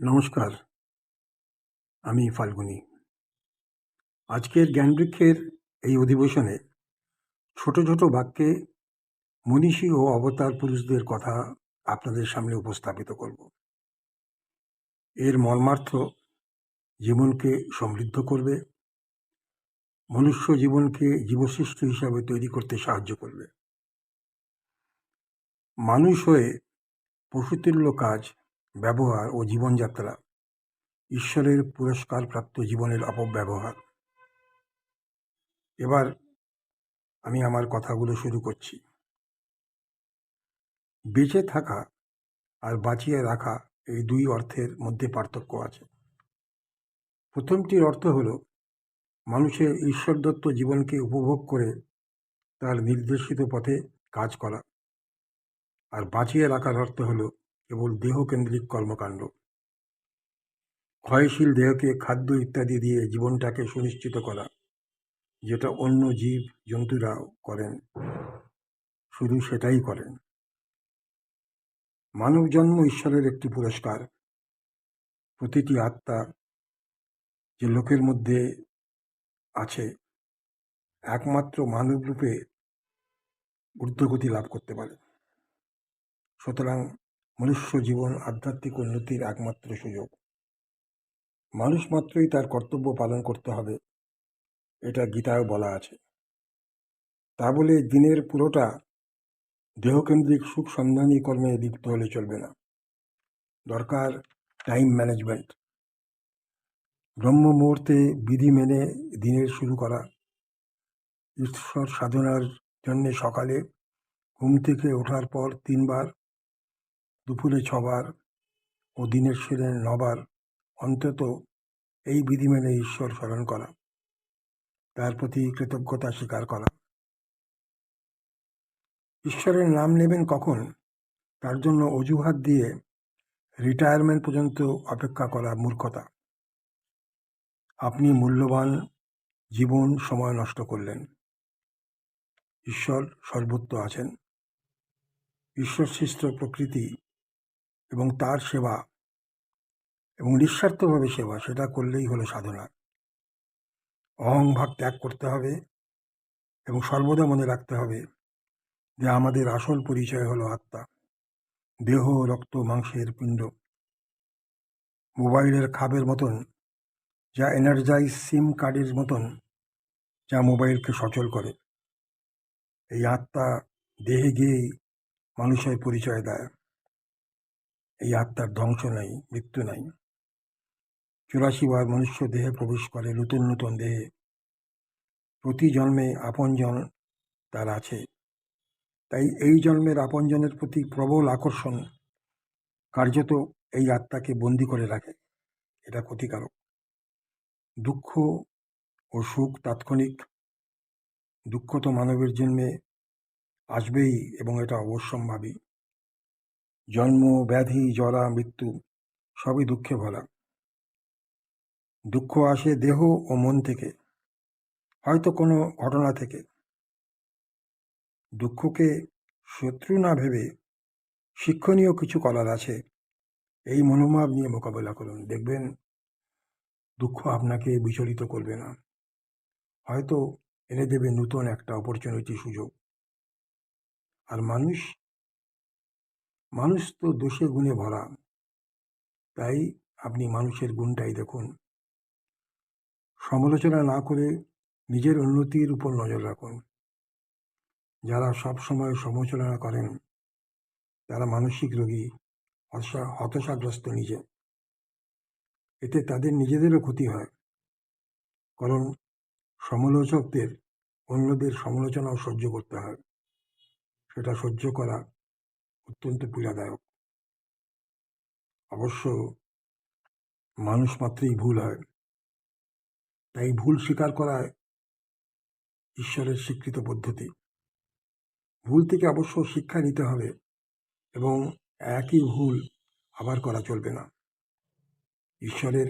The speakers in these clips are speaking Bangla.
নমস্কার, আমি ফাল্গুনী। আজকের জ্ঞানবৃক্ষের এই অধিবেশনে ছোট ছোট বাক্যে মনীষী ও অবতার পুরুষদের কথা আপনাদের সামনে উপস্থাপিত করব। এর মর্মার্থ জীবনকে সমৃদ্ধ করবে, মনুষ্য জীবনকে জীবসৃষ্টি হিসাবে তৈরি করতে সাহায্য করবে। মানুষ হয়ে পশুতুল্য কাজ, ব্যবহার ও জীবনযাত্রা ঈশ্বরের পুরস্কারপ্রাপ্ত জীবনের অপব্যবহার। এবার আমি আমার কথাগুলো শুরু করছি। বেঁচে থাকা আর বাঁচিয়ে রাখা এই দুই অর্থের মধ্যে পার্থক্য আছে। প্রথমটির অর্থ হল মানুষের ঈশ্বরদত্ত জীবনকে উপভোগ করে তার নির্দেশিত পথে কাজ করা, আর বাঁচিয়ে রাখার অর্থ হল কেবল দেহকেন্দ্রিক কর্মকাণ্ড। ক্ষয়শীল দেহকে খাদ্য ইত্যাদি দিয়ে জীবনটাকে সুনিশ্চিত করা, যেটা অন্য জীব জন্তুরাও করেন, শুধু সেটাই করেন। মানব জন্ম ঈশ্বরের একটি পুরস্কার। প্রতিটি আত্মা যে লোকের মধ্যে আছে একমাত্র মানব রূপে ঊর্ধ্বগতি লাভ করতে পারে। সুতরাং মনুষ্য জীবন আধ্যাত্মিক উন্নতির একমাত্র সুযোগ। মানুষ মাত্রই তার কর্তব্য পালন করতে হবে, এটা গীতায় বলা আছে। তা বলে দিনের পুরোটা দেহকেন্দ্রিক সুখ সন্ধানী কর্মে লিপ্ত হলে চলবে না। দরকার টাইম ম্যানেজমেন্ট। ব্রহ্ম মুহূর্তে বিধি মেনে দিনের শুরু করা, ঈশ্বর সাধনার জন্য সকালে ঘুম থেকে ওঠার পর 3 বার, দুপুরে 6 বার ও দিনের শেষে 9 বার অন্তত এই বিধি মেনে ঈশ্বর স্মরণ করা, তার প্রতি কৃতজ্ঞতা স্বীকার করা। ঈশ্বরের নাম নেবেন কখন, তার জন্য অজুহাত দিয়ে রিটায়ারমেন্ট পর্যন্ত অপেক্ষা করা মূর্খতা। আপনি মূল্যবান জীবন সময় নষ্ট করলেন। ঈশ্বর সর্বত্র আছেন। ঈশ্বর সৃষ্ট প্রকৃতি এবং তার সেবা এবং নিঃস্বার্থভাবে সেবা, সেটা করলেই হলো সাধনা। অহংভাব ত্যাগ করতে হবে এবং সর্বদা মনে রাখতে হবে যে আমাদের আসল পরিচয় হলো আত্মা, দেহ, রক্ত, মাংসের পিণ্ড। মোবাইলের খাবের মতন, যা এনার্জাইজ সিম কার্ডের মতন, যা মোবাইলকে সচল করে। এই আত্মা দেহে গিয়েই মানুষের পরিচয় দেয়। এই আত্মার ধ্বংস নাই, মৃত্যু নাই। 84 বার মনুষ্য দেহে প্রবেশ করে, নতুন নতুন দেহে। প্রতি জন্মে আপনজন তার আছে। তাই এই জন্মের আপনজনের প্রতি প্রবল আকর্ষণ কার্যত এই আত্মাকে বন্দী করে রাখে। এটা ক্ষতিকারক। দুঃখ ও সুখ তাৎক্ষণিক। দুঃখ তো মানবের জন্মে আসবেই এবং এটা অবশ্যম্ভাবী। জন্ম, ব্যাধি, জরা, মৃত্যু সবই দুঃখে ভরা। দুঃখ আসে দেহ ও মন থেকে, হয়তো কোনো ঘটনা থেকে। দুঃখকে শত্রু না ভেবে শিক্ষণীয় কিছু করার আছে, এই মনোভাব নিয়ে মোকাবেলা করুন। দেখবেন দুঃখ আপনাকে বিচলিত করবে না, হয়তো এনে দেবে নতুন একটা অপরচুনিটি, সুযোগ। আর মানুষ তো দোষে গুণে ভরা, তাই আপনি মানুষের গুণটাই দেখুন। সমালোচনা না করে নিজের উন্নতির উপর নজর রাখুন। যারা সব সময় সমালোচনা করেন তারা মানসিক রোগী, হতাশাগ্রস্ত নিজে। এতে তাদের নিজেদেরও ক্ষতি হয়, কারণ সমালোচকদের অন্যদের সমালোচনাও সহ্য করতে হয়। সেটা সহ্য করা অত্যন্ত পীড়াদায়ক। অবশ্য মানুষ মাত্রই ভুল হয়, তাই ভুল স্বীকার করা ঈশ্বরের স্বীকৃত পদ্ধতি। ভুল থেকে অবশ্য শিক্ষা নিতে হবে এবং একই ভুল আবার করা চলবে না। ঈশ্বরের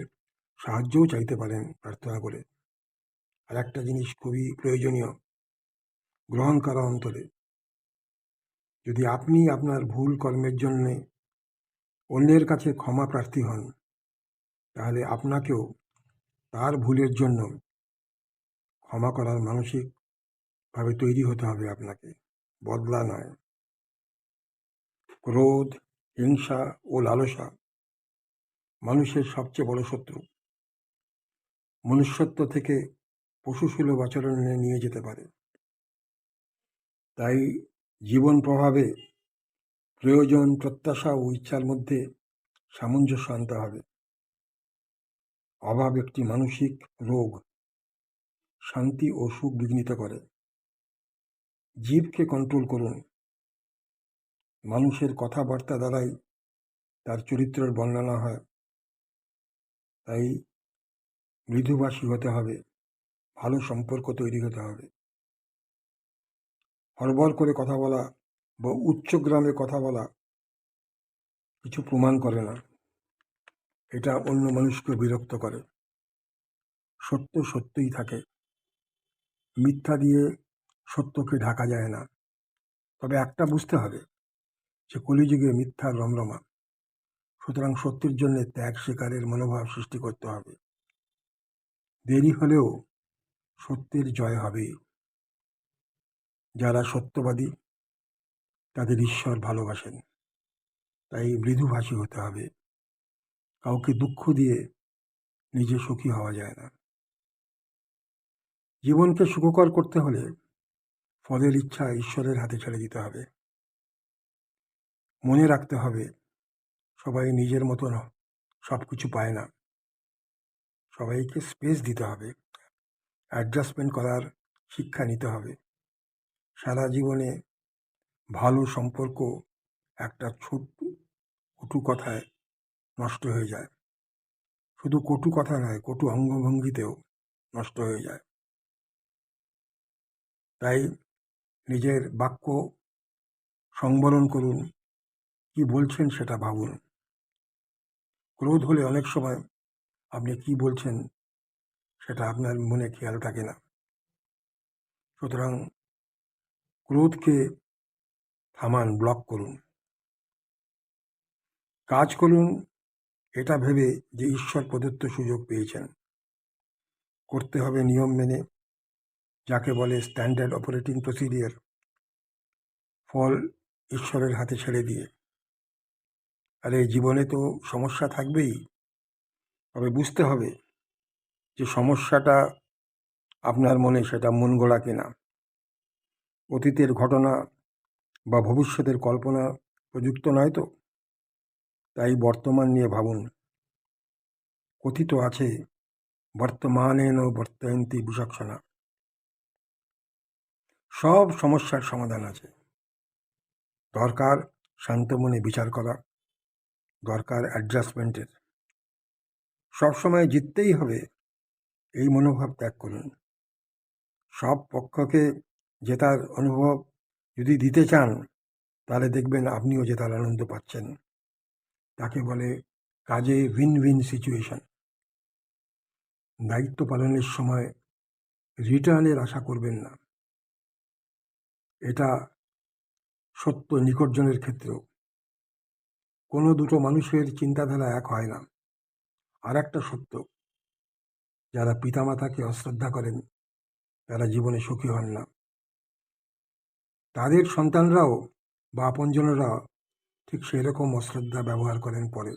সাহায্যও চাইতে পারেন প্রার্থনা করে। আর একটা জিনিস খুবই প্রয়োজনীয়, গ্রহণ করা অন্তরে। যদি আপনি আপনার ভুল কর্মের জন্য অন্যের কাছে ক্ষমা প্রার্থী হন, তাহলে আপনাকেও তার ভুলের জন্য ক্ষমা করার মানসিকভাবে তৈরি হতে হবে আপনাকে, বদলা নয়। ক্রোধ, হিংসা ও লালসা মানুষের সবচেয়ে বড় শত্রু। মনুষ্যত্ব থেকে পশুসুলভ আচরণে নিয়ে যেতে পারে। তাই জীবন প্রভাবে প্রয়োজন, প্রত্যাশা ও ইচ্ছার মধ্যে সামঞ্জস্য আনতে হবে। অভাব একটি মানসিক রোগ, শান্তি ও সুখ বিঘ্নিত করে। জীবকে কন্ট্রোল করুন। মানুষের কথাবার্তা দ্বারাই তার চরিত্রের বর্ণনা হয়। তাই মৃদুভাষী হতে হবে, ভালো সম্পর্ক তৈরি হতে হবে। হড়বড় করে কথা বলা বা উচ্চগ্রামে কথা বলা কিছু প্রমাণ করে না। এটা অন্য মানুষকে বিরক্ত করে। সত্য সত্যই থাকে। মিথ্যা দিয়ে সত্যকে ঢাকা যায় না। তবে একটা বুঝতে হবে যে কলিযুগে মিথ্যার রমরমা। সুতরাং সত্যের জন্য ত্যাগ স্বীকারের মনোভাব সৃষ্টি করতে হবে। দেরি হলেও সত্যের জয় হবে। যারা সত্যবাদী তাদের ঈশ্বর ভালোবাসেন। তাই মৃদুভাষী হতে হবে। কাউকে দুঃখ দিয়ে নিজে সুখী হওয়া যায় না। জীবনকে সুখকর করতে হলে ফলের ইচ্ছা ঈশ্বরের হাতে ছেড়ে দিতে হবে। মনে রাখতে হবে সবাই নিজের মতন সবকিছু পায় না। সবাইকে স্পেস দিতে হবে। অ্যাডজাস্টমেন্ট করার শিক্ষা নিতে হবে। সারা জীবনে ভালো সম্পর্ক একটা ছোট্ট কটু কথায় নষ্ট হয়ে যায়। শুধু কটু কথা নয়, কটু অঙ্গভঙ্গিতেও নষ্ট হয়ে যায়। তাই নিজের বাক্য সংবরণ করুন। কি বলছেন সেটা ভাবুন। ক্রোধ হলে অনেক সময় আপনি কি বলছেন সেটা আপনার মনে খেয়াল থাকে না। সুতরাং ক্রোধকে থামান, ব্লক করুন। কাজ করুন এটা ভেবে যে ঈশ্বর প্রদত্ত সুযোগ পেয়েছেন। করতে হবে নিয়ম মেনে, যাকে বলে স্ট্যান্ডার্ড অপারেটিং প্রসিডিওর। ফল ঈশ্বরের হাতে ছেড়ে দিয়ে। আর এই জীবনে তো সমস্যা থাকবেই। তবে বুঝতে হবে যে সমস্যাটা আপনার মনে সেটা মন গড়া কিনা। অতীতের ঘটনা বা ভবিষ্যতের কল্পনা প্রযুক্ত নয় তো। তাই বর্তমান নিয়ে ভাবুন। কথিত আছে বর্তমানেন বর্তয়ন্তি বিচক্ষণা। সব সমস্যার সমাধান আছে। দরকার শান্ত মনে বিচার করা, দরকার অ্যাডজাস্টমেন্টের। সবসময় জিততেই হবে এই মনোভাব ত্যাগ করুন। সব পক্ষকে জেতার অনুভব যদি দিতে চান তাহলে দেখবেন আপনিও জেতার আনন্দ পাচ্ছেন। তাকে বলে কাজে উইন উইন সিচুয়েশন। দায়িত্ব পালনের সময় রিটার্নের আশা করবেন না। এটা সত্য নিকটজনের ক্ষেত্রেও। কোনো দুটো মানুষের চিন্তাধারা এক হয় না। আর একটা সত্য, যারা পিতামাতাকে অশ্রদ্ধা করেন তারা জীবনে সুখী হন না। তাদের সন্তানরাও বা আপনজনেরা ঠিক সেরকম অশ্রদ্ধা ব্যবহার করেন পরে।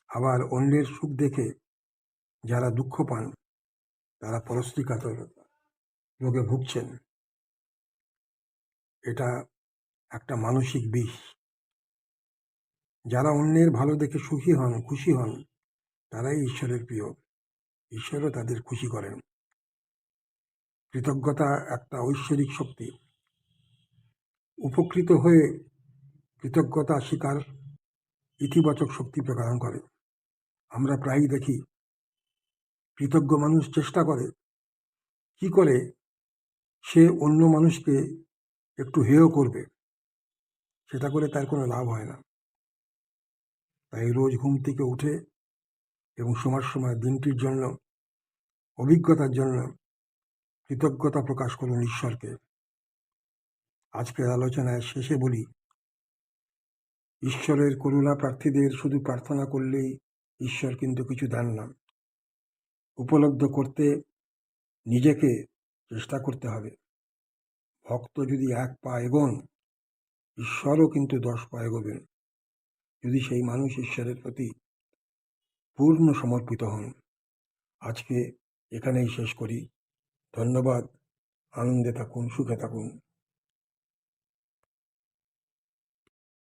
আবার অন্যের সুখ দেখে যারা দুঃখ পান তারা পরশ্রীকাতর রোগে ভুগছেন। এটা একটা মানসিক বিষ। যারা অন্যের ভালো দেখে সুখী হন, খুশি হন, তারাই ঈশ্বরের প্রিয়। ঈশ্বরও তাদের খুশি করেন। কৃতজ্ঞতা একটা ঐশ্বরিক শক্তি। উপকৃত হয়ে কৃতজ্ঞতা স্বীকার ইতিবাচক শক্তি প্রদান করে। আমরা প্রায়ই দেখি কৃতজ্ঞ মানুষ চেষ্টা করে কি করে সে অন্য মানুষকে একটু হেয় করবে। সেটা করে তার কোনো লাভ হয় না। তাই রোজ ঘুম থেকে উঠে এবং সময় সময় দিনটির জন্য, অভিজ্ঞতার জন্য কৃতজ্ঞতা প্রকাশ করুন ঈশ্বরকে। আজকের আলোচনায় শেষে বলি, ঈশ্বরের করুণা প্রার্থীদের শুধু প্রার্থনা করলেই ঈশ্বর কিন্তু কিছু দেন না। উপলব্ধ করতে নিজেকে চেষ্টা করতে হবে। ভক্ত যদি 1 পা এগোন, ঈশ্বরও কিন্তু 10 পা এগোবেন, যদি সেই মানুষ ঈশ্বরের প্রতি পূর্ণ সমর্পিত হন। আজকে এখানেই শেষ করি। ধন্যবাদ। আনন্দে থাকুন, সুখে থাকুন।